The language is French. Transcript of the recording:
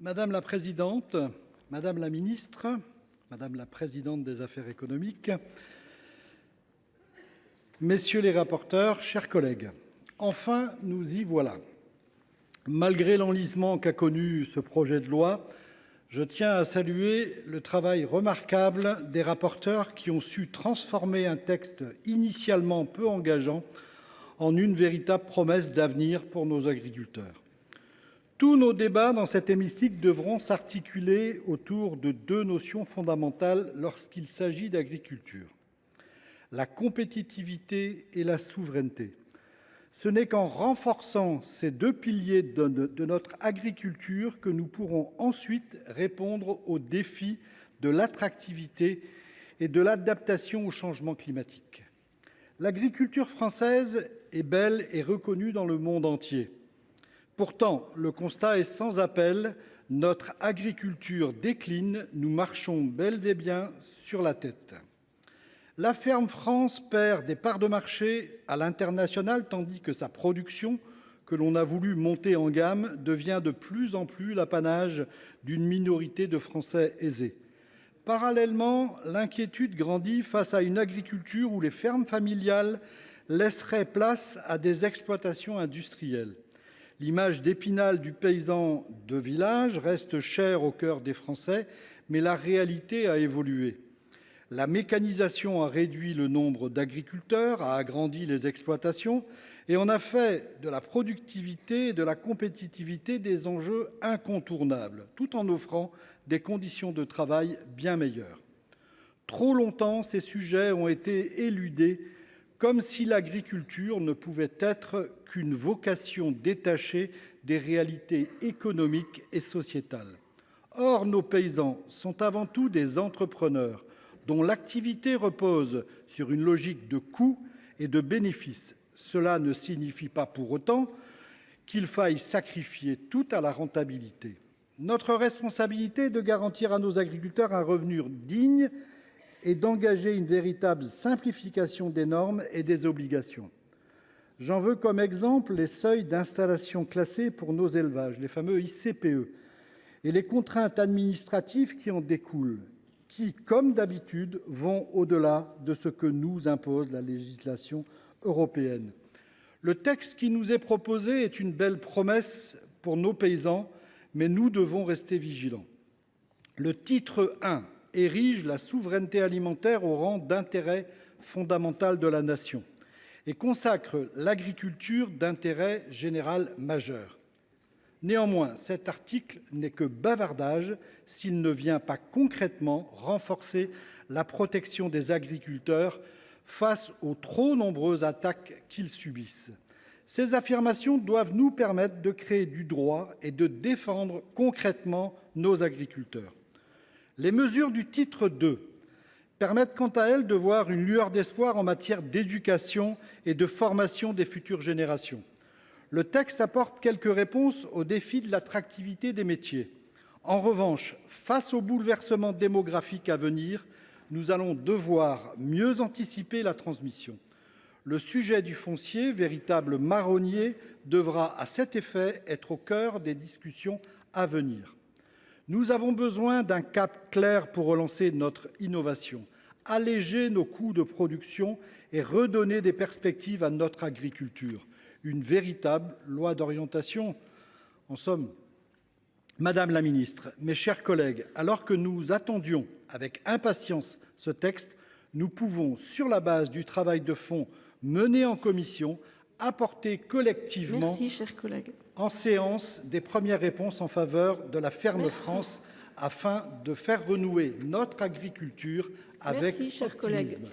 Madame la présidente, madame la ministre, madame la présidente des affaires économiques, messieurs les rapporteurs, chers collègues, enfin nous y voilà. Malgré l'enlisement qu'a connu ce projet de loi, je tiens à saluer le travail remarquable des rapporteurs qui ont su transformer un texte initialement peu engageant en une véritable promesse d'avenir pour nos agriculteurs. Tous nos débats dans cet hémicycle devront s'articuler autour de deux notions fondamentales lorsqu'il s'agit d'agriculture: la compétitivité et la souveraineté. Ce n'est qu'en renforçant ces deux piliers de notre agriculture que nous pourrons ensuite répondre aux défis de l'attractivité et de l'adaptation au changement climatique. L'agriculture française est belle et reconnue dans le monde entier. Pourtant, le constat est sans appel, notre agriculture décline, nous marchons bel et bien sur la tête. La ferme France perd des parts de marché à l'international, tandis que sa production, que l'on a voulu monter en gamme, devient de plus en plus l'apanage d'une minorité de Français aisés. Parallèlement, l'inquiétude grandit face à une agriculture où les fermes familiales laisseraient place à des exploitations industrielles. L'image d'Épinal du paysan de village reste chère au cœur des Français, mais la réalité a évolué. La mécanisation a réduit le nombre d'agriculteurs, a agrandi les exploitations et en a fait de la productivité et de la compétitivité des enjeux incontournables, tout en offrant des conditions de travail bien meilleures. Trop longtemps, ces sujets ont été éludés, comme si l'agriculture ne pouvait être qu'une vocation détachée des réalités économiques et sociétales. Or, nos paysans sont avant tout des entrepreneurs dont l'activité repose sur une logique de coûts et de bénéfices. Cela ne signifie pas pour autant qu'il faille sacrifier tout à la rentabilité. Notre responsabilité est de garantir à nos agriculteurs un revenu digne et d'engager une véritable simplification des normes et des obligations. J'en veux comme exemple les seuils d'installation classée pour nos élevages, les fameux ICPE, et les contraintes administratives qui en découlent, qui, comme d'habitude, vont au-delà de ce que nous impose la législation européenne. Le texte qui nous est proposé est une belle promesse pour nos paysans, mais nous devons rester vigilants. Le titre 1 érige la souveraineté alimentaire au rang d'intérêt fondamental de la nation et consacre l'agriculture d'intérêt général majeur. Néanmoins, cet article n'est que bavardage s'il ne vient pas concrètement renforcer la protection des agriculteurs face aux trop nombreuses attaques qu'ils subissent. Ces affirmations doivent nous permettre de créer du droit et de défendre concrètement nos agriculteurs. Les mesures du titre 2 permettent quant à elles de voir une lueur d'espoir en matière d'éducation et de formation des futures générations. Le texte apporte quelques réponses aux défis de l'attractivité des métiers. En revanche, face aux bouleversements démographiques à venir, nous allons devoir mieux anticiper la transmission. Le sujet du foncier, véritable marronnier, devra à cet effet être au cœur des discussions à venir. Nous avons besoin d'un cap clair pour relancer notre innovation, alléger nos coûts de production et redonner des perspectives à notre agriculture. Une véritable loi d'orientation, en somme. Madame la ministre, mes chers collègues, alors que nous attendions avec impatience ce texte, nous pouvons, sur la base du travail de fond mené en commission, apporter collectivement en séance des premières réponses en faveur de la ferme France afin de faire renouer notre agriculture avec optimisme.